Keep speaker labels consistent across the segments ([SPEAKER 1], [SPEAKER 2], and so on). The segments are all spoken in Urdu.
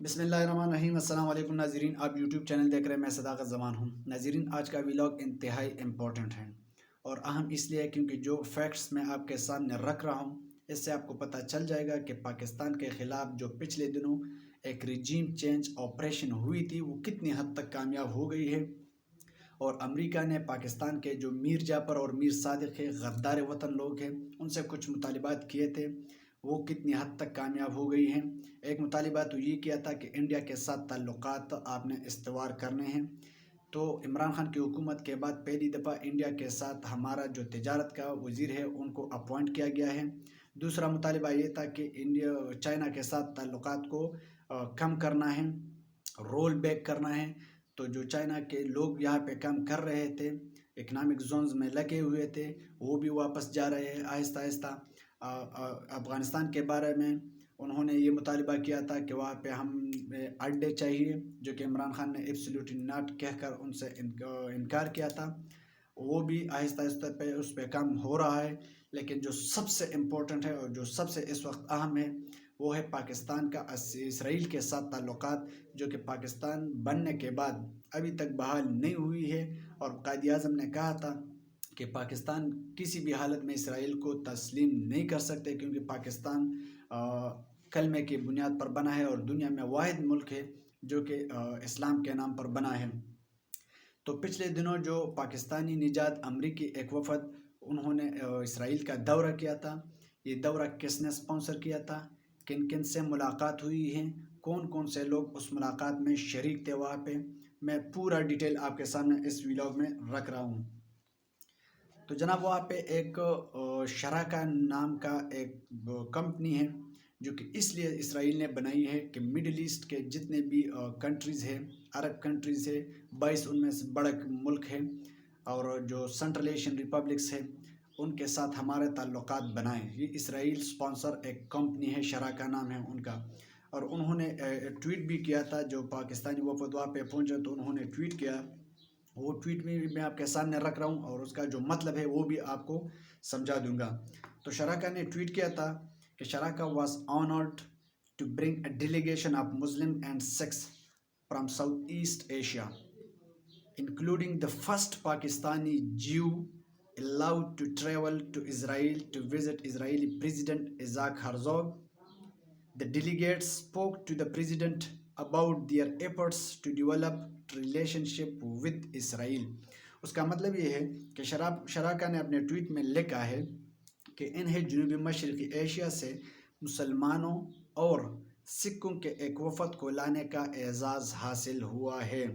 [SPEAKER 1] بسم اللہ الرحمن الرحیم۔ السلام علیکم ناظرین، آپ یوٹیوب چینل دیکھ رہے ہیں، میں صداقت زمان ہوں۔ ناظرین، آج کا ویلاگ انتہائی امپورٹنٹ ہے اور اہم اس لیے کیونکہ جو فیکٹس میں آپ کے سامنے رکھ رہا ہوں اس سے آپ کو پتہ چل جائے گا کہ پاکستان کے خلاف جو پچھلے دنوں ایک ریجیم چینج آپریشن ہوئی تھی وہ کتنی حد تک کامیاب ہو گئی ہے، اور امریکہ نے پاکستان کے جو میر جعفر اور میر صادق ہے، غدار وطن لوگ ہیں، ان سے کچھ مطالبات کیے تھے، وہ کتنی حد تک کامیاب ہو گئی ہیں۔ ایک مطالبہ تو یہ کیا تھا کہ انڈیا کے ساتھ تعلقات آپ نے استوار کرنے ہیں، تو عمران خان کی حکومت کے بعد پہلی دفعہ انڈیا کے ساتھ ہمارا جو تجارت کا وزیر ہے ان کو اپوائنٹ کیا گیا ہے۔ دوسرا مطالبہ یہ تھا کہ چائنا کے ساتھ تعلقات کو کم کرنا ہے، رول بیک کرنا ہے۔ تو جو چائنا کے لوگ یہاں پہ کام کر رہے تھے، اکنامک زونز میں لگے ہوئے تھے، وہ بھی واپس جا رہے ہیں آہستہ آہستہ۔ افغانستان کے بارے میں انہوں نے یہ مطالبہ کیا تھا کہ وہاں پہ ہم اڈے چاہیے، جو کہ عمران خان نے ایبسلیوٹلی ناٹ کہہ کر ان سے انکار کیا تھا، وہ بھی آہستہ آہستہ پہ اس پہ کام ہو رہا ہے۔ لیکن جو سب سے امپورٹنٹ ہے اور جو سب سے اس وقت اہم ہے وہ ہے پاکستان کا اسرائیل کے ساتھ تعلقات، جو کہ پاکستان بننے کے بعد ابھی تک بحال نہیں ہوئی ہے، اور قائد اعظم نے کہا تھا کہ پاکستان کسی بھی حالت میں اسرائیل کو تسلیم نہیں کر سکتے، کیونکہ پاکستان کلمے کی بنیاد پر بنا ہے اور دنیا میں واحد ملک ہے جو کہ اسلام کے نام پر بنا ہے۔ تو پچھلے دنوں جو پاکستانی نژاد امریکی ایک وفد انہوں نے اسرائیل کا دورہ کیا تھا، یہ دورہ کس نے اسپانسر کیا تھا، کن کن سے ملاقات ہوئی ہے، کون کون سے لوگ اس ملاقات میں شریک تھے وہاں پہ، میں پورا ڈیٹیل آپ کے سامنے اس ویلاگ میں رکھ رہا ہوں۔ تو جناب وہاں پہ ایک شراکا نام کا ایک کمپنی ہے جو کہ اس لیے اسرائیل نے بنائی ہے کہ مڈل ایسٹ کے جتنے بھی کنٹریز ہیں، عرب کنٹریز ہے، 22 ان میں سے بڑا ملک ہے، اور جو سنٹرل ایشین ریپبلکس ہے ان کے ساتھ ہمارے تعلقات بنائیں۔ یہ اسرائیل سپانسر ایک کمپنی ہے، شراکا نام ہے ان کا، اور انہوں نے ٹویٹ بھی کیا تھا۔ جو پاکستانی وفد وہاں پہ پہنچا تو انہوں نے ٹویٹ کیا، وہ ٹویٹ میں آپ کے سامنے رکھ رہا ہوں اور اس کا جو مطلب ہے وہ بھی آپ کو سمجھا دوں گا۔ تو شراکا نے ٹویٹ کیا تھا کہ Sharaka was honoured to bring a delegation of Muslim and Sikhs from South East Asia including the first Pakistani Jew allowed to travel to Israel to visit Israeli President Isaac Herzog. The delegates spoke to the president about their efforts to develop relationship with Israel. اس کا مطلب یہ ہے کہ شراکا نے اپنے ٹویٹ میں لکھا ہے کہ انہیں جنوبی مشرقی ایشیا سے مسلمانوں اور سکھوں کے ایک وفد کو لانے کا اعزاز حاصل ہوا ہے،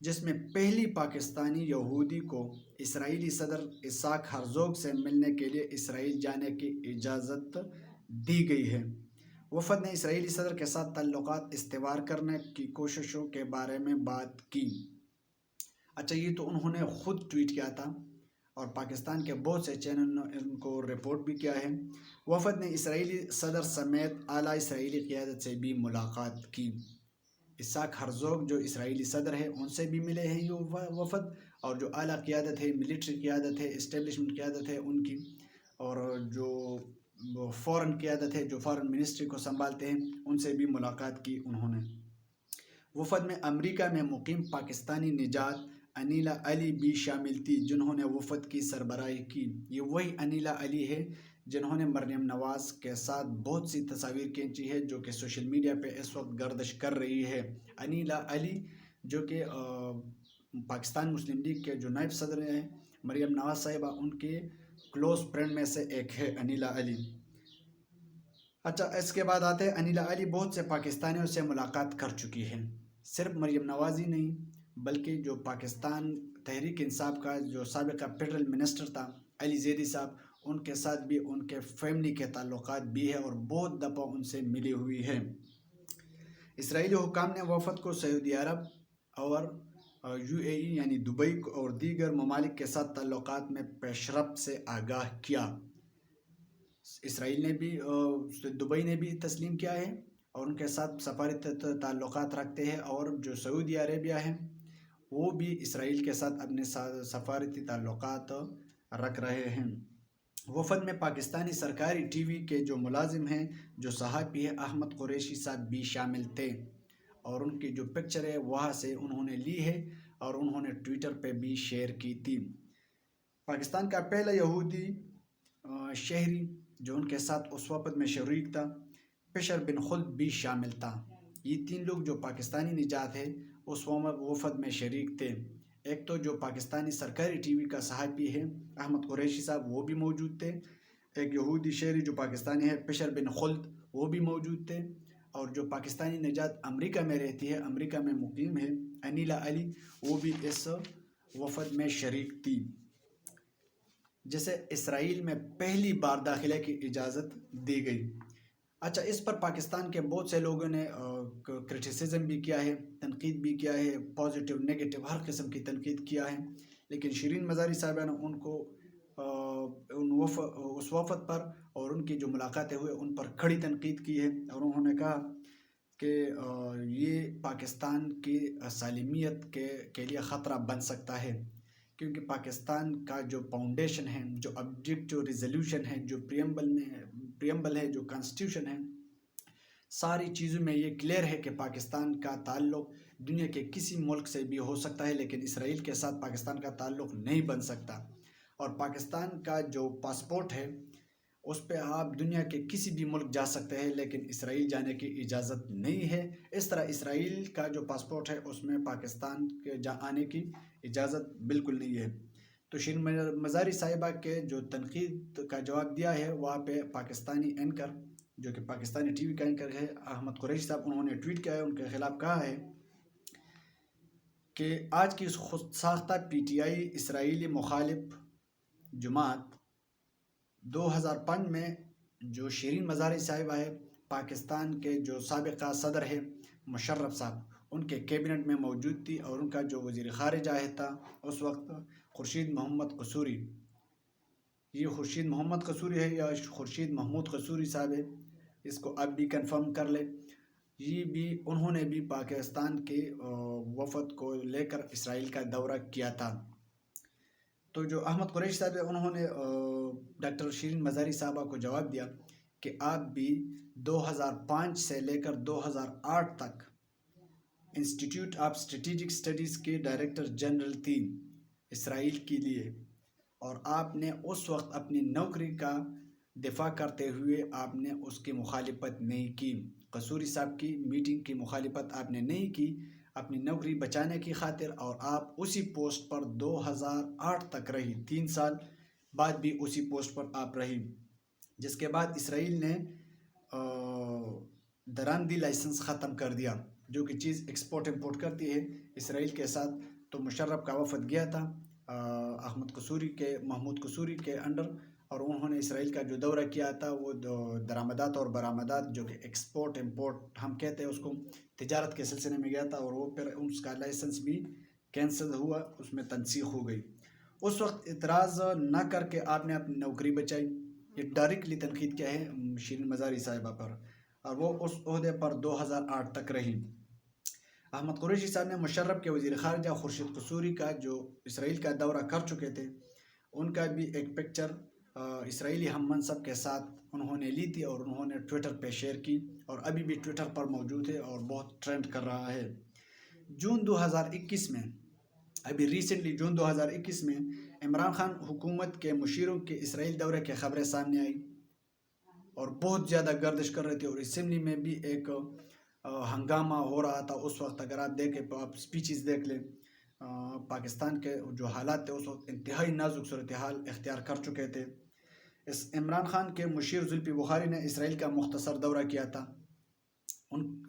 [SPEAKER 1] جس میں پہلی پاکستانی یہودی کو اسرائیلی صدر اسحاق ہرزوگ سے ملنے کے لیے اسرائیل جانے کی اجازت دی گئی ہے۔ وفد نے اسرائیلی صدر کے ساتھ تعلقات استوار کرنے کی کوششوں کے بارے میں بات کی۔ اچھا، یہ تو انہوں نے خود ٹویٹ کیا تھا اور پاکستان کے بہت سے چینل نے ان کو رپورٹ بھی کیا ہے۔ وفد نے اسرائیلی صدر سمیت اعلیٰ اسرائیلی قیادت سے بھی ملاقات کی۔ اسحاق ہرزوگ جو اسرائیلی صدر ہے ان سے بھی ملے ہیں یہ وفد، اور جو اعلیٰ قیادت ہے، ملٹری قیادت ہے، اسٹیبلشمنٹ قیادت ہے ان کی، اور جو فورن قیادت ہے، جو فورن منسٹری کو سنبھالتے ہیں، ان سے بھی ملاقات کی انہوں نے۔ وفد میں امریکہ میں مقیم پاکستانی نژاد انیلا علی بھی شامل تھی، جنہوں نے وفد کی سربراہی کی۔ یہ وہی انیلا علی ہے جنہوں نے مریم نواز کے ساتھ بہت سی تصاویر کھینچی ہے جو کہ سوشل میڈیا پہ اس وقت گردش کر رہی ہے۔ انیلا علی جو کہ پاکستان مسلم لیگ کے جو نائب صدر ہیں، مریم نواز صاحبہ، ان کے کلوز فرینڈ میں سے ایک ہے انیلا علی۔ اچھا، اس کے بعد آتے ہیں انیلا علی بہت سے پاکستانیوں سے ملاقات کر چکی ہے، صرف مریم نواز ہی نہیں بلکہ جو پاکستان تحریک انصاف کا جو سابقہ فیڈرل منسٹر تھا علی زیدی صاحب، ان کے ساتھ بھی ان کے فیملی کے تعلقات بھی ہے اور بہت دفعہ ان سے ملی ہوئی ہے۔ اسرائیلی حکام نے وفد کو سعودی عرب اور UAE یعنی دبئی اور دیگر ممالک کے ساتھ تعلقات میں پیش رفت سے آگاہ کیا۔ اسرائیل نے بھی دبئی نے بھی تسلیم کیا ہے اور ان کے ساتھ سفارتی تعلقات رکھتے ہیں، اور جو سعودی عربیہ ہے وہ بھی اسرائیل کے ساتھ اپنے سفارتی تعلقات رکھ رہے ہیں۔ وفد میں پاکستانی سرکاری ٹی وی کے جو ملازم ہیں، جو صحافی ہے، احمد قریشی صاحب بھی شامل تھے۔ اور ان کی جو پکچر ہے وہاں سے انہوں نے لی ہے اور انہوں نے ٹویٹر پہ بھی شیئر کی تھی۔ پاکستان کا پہلا یہودی شہری جو ان کے ساتھ اس وفد میں شریک تھا، بشر بن خلد بھی شامل تھا۔ یہ 3 لوگ جو پاکستانی نژاد ہے اس وفد میں شریک تھے۔ ایک تو جو پاکستانی سرکاری ٹی وی کا صحافی ہے احمد قریشی صاحب، وہ بھی موجود تھے۔ ایک یہودی شہری جو پاکستانی ہے بشر بن خلد، وہ بھی موجود تھے۔ اور جو پاکستانی نژاد امریکہ میں رہتی ہے، امریکہ میں مقیم ہے، انیلا علی، وہ بھی اس وفد میں شریک تھی۔ جسے اسرائیل میں پہلی بار داخلے کی اجازت دی گئی۔ اچھا، اس پر پاکستان کے بہت سے لوگوں نے کرٹیسزم بھی کیا ہے، تنقید بھی کیا ہے، پازیٹیو نیگیٹو ہر قسم کی تنقید کیا ہے، لیکن شرین مزاری صاحبہ نے ان کو اس وفد پر اور ان کی جو ملاقاتیں ہوئے ان پر کھڑی تنقید کی ہے، اور انہوں نے کہا کہ یہ پاکستان کی سالمیت کے لیے خطرہ بن سکتا ہے، کیونکہ پاکستان کا جو فاؤنڈیشن ہے، جو آبجیکٹو ریزولوشن ہے، جو پریمبل ہے، جو کانسٹیٹیوشن ہے، ساری چیزوں میں یہ کلیئر ہے کہ پاکستان کا تعلق دنیا کے کسی ملک سے بھی ہو سکتا ہے، لیکن اسرائیل کے ساتھ پاکستان کا تعلق نہیں بن سکتا۔ اور پاکستان کا جو پاسپورٹ ہے اس پہ آپ دنیا کے کسی بھی ملک جا سکتے ہیں، لیکن اسرائیل جانے کی اجازت نہیں ہے۔ اس طرح اسرائیل کا جو پاسپورٹ ہے اس میں پاکستان کے آنے کی اجازت بالکل نہیں ہے۔ تو شرین مزاری صاحبہ کے جو تنقید کا جواب دیا ہے، وہاں پہ پاکستانی اینکر جو کہ پاکستانی ٹی وی کا اینکر ہے احمد قریشی صاحب، انہوں نے ٹویٹ کیا ہے، ان کے خلاف کہا ہے کہ آج کی خود ساختہ پی ٹی آئی اسرائیلی مخالف جماعت 2005 میں جو شرین مزاری صاحبہ ہے، پاکستان کے جو سابقہ صدر ہے مشرف صاحب، ان کے کیبنٹ میں موجود تھی، اور ان کا جو وزیر خارجہ تھا اس وقت خورشید محمد قصوری۔ یہ خورشید محمد قصوری ہے یا خورشید محمود قصوری صاحب ہے، اس کو آپ بھی کنفرم کر لیں۔ یہ بھی انہوں نے بھی پاکستان کے وفد کو لے کر اسرائیل کا دورہ کیا تھا۔ تو جو احمد قریشی صاحب ہے انہوں نے ڈاکٹر شرین مزاری صاحبہ کو جواب دیا کہ آپ بھی 2005 سے لے کر 2008 تک انسٹیٹیوٹ آف اسٹریٹجک اسٹڈیز کے ڈائریکٹر جنرل تھی اسرائیل کے لیے، اور آپ نے اس وقت اپنی نوکری کا دفاع کرتے ہوئے آپ نے اس کی مخالفت نہیں کی۔ قصوری صاحب کی میٹنگ کی مخالفت آپ نے نہیں کی اپنی نوکری بچانے کی خاطر، اور آپ اسی پوسٹ پر 2008 تک رہی، 3 سال بعد بھی اسی پوسٹ پر آپ رہی، جس کے بعد اسرائیل نے درامدی لائسنس ختم کر دیا، جو کہ چیز ایکسپورٹ امپورٹ کرتی ہے اسرائیل کے ساتھ۔ تو مشرف کا وفد گیا تھا محمود قصوری کے انڈر، اور انہوں نے اسرائیل کا جو دورہ کیا تھا وہ درآمدات اور برآمدات، جو کہ ایکسپورٹ امپورٹ ہم کہتے ہیں اس کو، تجارت کے سلسلے میں گیا تھا، اور وہ پھر اس کا لائسنس بھی کینسل ہوا، اس میں تنسیخ ہو گئی۔ اس وقت اعتراض نہ کر کے آپ نے اپنی نوکری بچائی۔ یہ ڈائریکٹلی تنقید کیا ہے شرین مزاری صاحبہ پر، اور وہ اس عہدے پر 2008 تک رہی۔ احمد قریشی صاحب نے مشرف کے وزیر خارجہ خورشید قصوری کا جو اسرائیل کا دورہ کر چکے تھے، ان کا بھی ایک پکچر اسرائیلی ہم منصب کے ساتھ انہوں نے لی تھی، اور انہوں نے ٹویٹر پہ شیئر کی، اور ابھی بھی ٹویٹر پر موجود ہے اور بہت ٹرینڈ کر رہا ہے۔ جون 2021 میں، ابھی ریسنٹلی جون 2021 میں عمران خان حکومت کے مشیروں کے اسرائیل دورے کی خبریں سامنے آئی، اور بہت زیادہ گردش کر رہے تھے، اور اسمبلی میں بھی ایک ہنگامہ ہو رہا تھا اس وقت۔ اگر آپ دیکھیں، آپ سپیچز دیکھ لیں، پاکستان کے جو حالات تھے اس وقت انتہائی نازک صورتحال اختیار کر چکے تھے۔ اس عمران خان کے مشیر زلفی بخاری نے اسرائیل کا مختصر دورہ کیا تھا،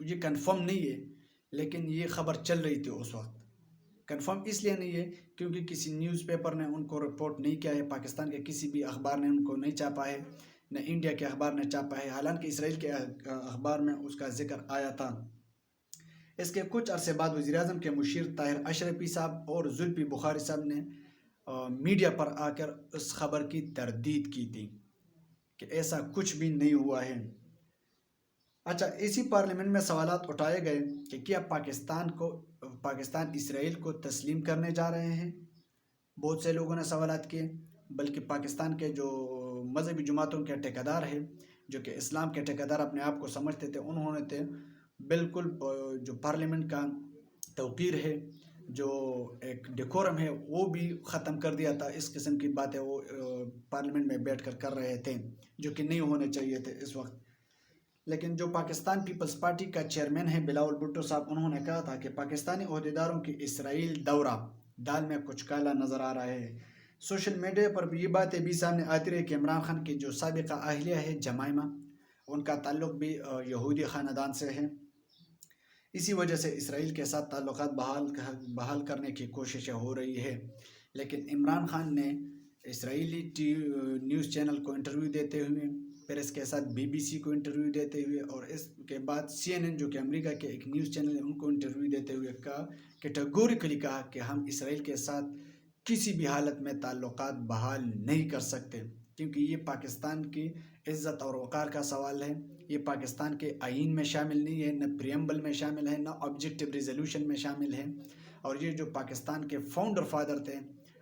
[SPEAKER 1] یہ کنفرم نہیں ہے لیکن یہ خبر چل رہی تھی اس وقت۔ کنفرم اس لیے نہیں ہے کیونکہ کسی نیوز پیپر نے ان کو رپورٹ نہیں کیا ہے، پاکستان کے کسی بھی اخبار نے ان کو نہیں چھاپا ہے، نہ انڈیا کے اخبار نے چھاپا ہے، حالانکہ اسرائیل کے اخبار میں اس کا ذکر آیا تھا۔ اس کے کچھ عرصے بعد وزیر اعظم کے مشیر طاہر اشرفی صاحب اور زلفی بخاری صاحب نے میڈیا پر آ کر اس خبر کی تردید کی تھی کہ ایسا کچھ بھی نہیں ہوا ہے۔ اچھا، اسی پارلیمنٹ میں سوالات اٹھائے گئے کہ کیا پاکستان اسرائیل کو تسلیم کرنے جا رہے ہیں؟ بہت سے لوگوں نے سوالات کیے، بلکہ پاکستان کے جو مذہبی جماعتوں کے ٹھیکیدار ہیں، جو کہ اسلام کے ٹھیکیدار اپنے آپ کو سمجھتے تھے، انہوں نے بالکل جو پارلیمنٹ کا توقیر ہے، جو ایک ڈیکورم ہے، وہ بھی ختم کر دیا تھا۔ اس قسم کی باتیں وہ پارلیمنٹ میں بیٹھ کر کر رہے تھے، جو کہ نہیں ہونے چاہیے تھے اس وقت۔ لیکن جو پاکستان پیپلز پارٹی کا چیئرمین ہے بلاول بھٹو صاحب، انہوں نے کہا تھا کہ پاکستانی عہدیداروں کی اسرائیل دورہ، دال میں کچھ کالا نظر آ رہا ہے۔ سوشل میڈیا پر بھی یہ باتیں بھی سامنے آتی رہی کہ عمران خان کی جو سابقہ اہلیہ ہے جمائمہ، ان کا تعلق بھی یہودی خاندان سے ہے۔ اسی وجہ سے اسرائیل کے ساتھ تعلقات بحال کرنے کی کوششیں ہو رہی ہے۔ لیکن عمران خان نے اسرائیلی نیوز چینل کو انٹرویو دیتے ہوئے، پھر اس کے ساتھ BBC کو انٹرویو دیتے ہوئے، اور اس کے بعد CNN جو کہ امریکہ کے ایک نیوز چینل ہے، ان کو انٹرویو دیتے ہوئے کہا، کیٹیگوریکلی کہا کہ ہم اسرائیل کے ساتھ کسی بھی حالت میں تعلقات بحال نہیں کر سکتے، کیونکہ یہ پاکستان کی عزت اور وقار کا سوال ہے۔ یہ پاکستان کے آئین میں شامل نہیں ہے، نہ پریمبل میں شامل ہے، نہ آبجیکٹیو ریزولوشن میں شامل ہے۔ اور یہ جو پاکستان کے فاؤنڈر فادر تھے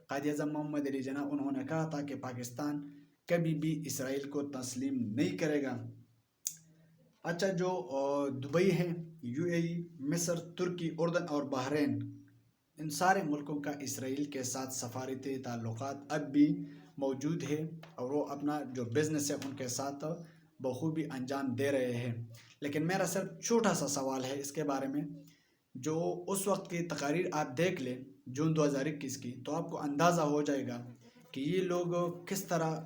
[SPEAKER 1] قائد اعظم محمد علی جناح، انہوں نے کہا تھا کہ پاکستان کبھی بھی اسرائیل کو تسلیم نہیں کرے گا۔ اچھا، جو دبئی ہے، UAE، مصر، ترکی، اردن اور بحرین، ان سارے ملکوں کا اسرائیل کے ساتھ سفارتی تعلقات اب بھی موجود ہے، اور وہ اپنا جو بزنس ہے ان کے ساتھ بخوبی انجام دے رہے ہیں۔ لیکن میرا صرف چھوٹا سا سوال ہے اس کے بارے میں، جو اس وقت کی تقاریر آپ دیکھ لیں جون 2021 کی، تو آپ کو اندازہ ہو جائے گا کہ یہ لوگ کس طرح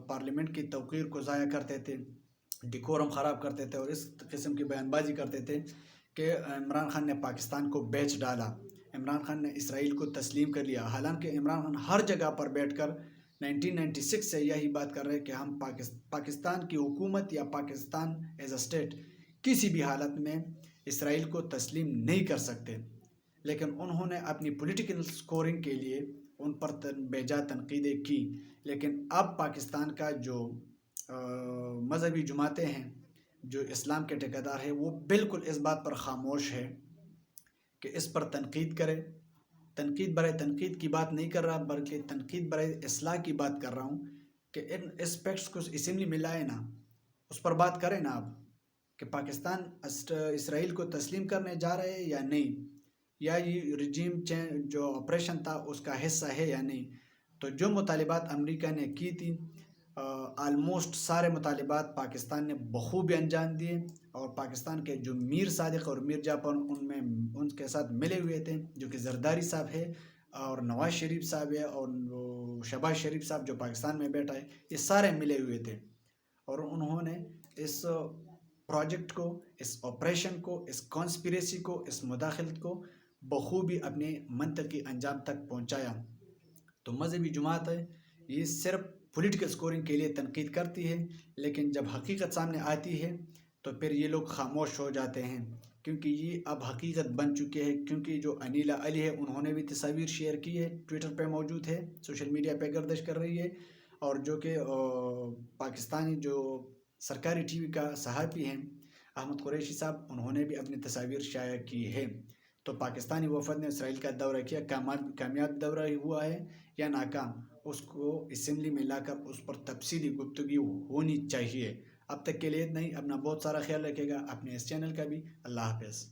[SPEAKER 1] پارلیمنٹ کی توقیر کو ضائع کرتے تھے، ڈیکورم خراب کرتے تھے، اور اس قسم کی بیان بازی کرتے تھے کہ عمران خان نے پاکستان کو بیچ ڈالا، عمران خان نے اسرائیل کو تسلیم کر لیا۔ حالانکہ عمران خان ہر جگہ پر بیٹھ کر 1996 سے یہی بات کر رہے کہ ہم پاکستان کی حکومت یا پاکستان ایز اے اسٹیٹ کسی بھی حالت میں اسرائیل کو تسلیم نہیں کر سکتے۔ لیکن انہوں نے اپنی پولیٹیکل سکورنگ کے لیے ان پر بے جا تنقیدیں کی۔ لیکن اب پاکستان کا جو مذہبی جماعتیں ہیں، جو اسلام کے ٹھیکیدار ہیں، وہ بالکل اس بات پر خاموش ہے کہ اس پر تنقید کرے۔ تنقید برائے تنقید کی بات نہیں کر رہا، بلکہ تنقید برائے اصلاح کی بات کر رہا ہوں کہ ان اسپیکٹس کو اسمبلی میں لائے نا، اس پر بات کریں نا آپ کہ پاکستان اسرائیل کو تسلیم کرنے جا رہے ہیں یا نہیں، یا یہ رجیم چینج جو آپریشن تھا اس کا حصہ ہے یا نہیں۔ تو جو مطالبات امریکہ نے کی تھی، آلموسٹ سارے مطالبات پاکستان نے بخوبی انجام دیے، اور پاکستان کے جو میر صادق اور میر جعفر ان کے ساتھ ملے ہوئے تھے، جو کہ زرداری صاحب ہے، اور نواز شریف صاحب ہے، اور شہباز شریف صاحب جو پاکستان میں بیٹھا ہے، یہ سارے ملے ہوئے تھے، اور انہوں نے اس پروجیکٹ کو، اس آپریشن کو، اس کانسپریسی کو، اس مداخلت کو بخوبی اپنے منطقی انجام تک پہنچایا۔ تو مذہبی جماعت ہے، یہ صرف پولیٹیکل سکورنگ کے لیے تنقید کرتی ہے، لیکن جب حقیقت سامنے آتی ہے تو پھر یہ لوگ خاموش ہو جاتے ہیں، کیونکہ یہ اب حقیقت بن چکے ہیں۔ کیونکہ جو انیلا علی ہے، انہوں نے بھی تصاویر شیئر کی ہے، ٹویٹر پہ موجود ہے، سوشل میڈیا پہ گردش کر رہی ہے، اور جو کہ پاکستانی جو سرکاری ٹی وی کا صحافی ہیں احمد قریشی صاحب، انہوں نے بھی اپنی تصاویر شائع کی ہے۔ تو پاکستانی وفد نے اسرائیل کا دورہ کیا، کامیاب دورہ ہوا ہے یا ناکام، اس کو اسمبلی میں لا کر اس پر تفصیلی گفتگو ہونی چاہیے۔ اب تک کے لیے نہیں، اپنا بہت سارا خیال رکھے گا، اپنے اس چینل کا بھی۔ اللہ حافظ۔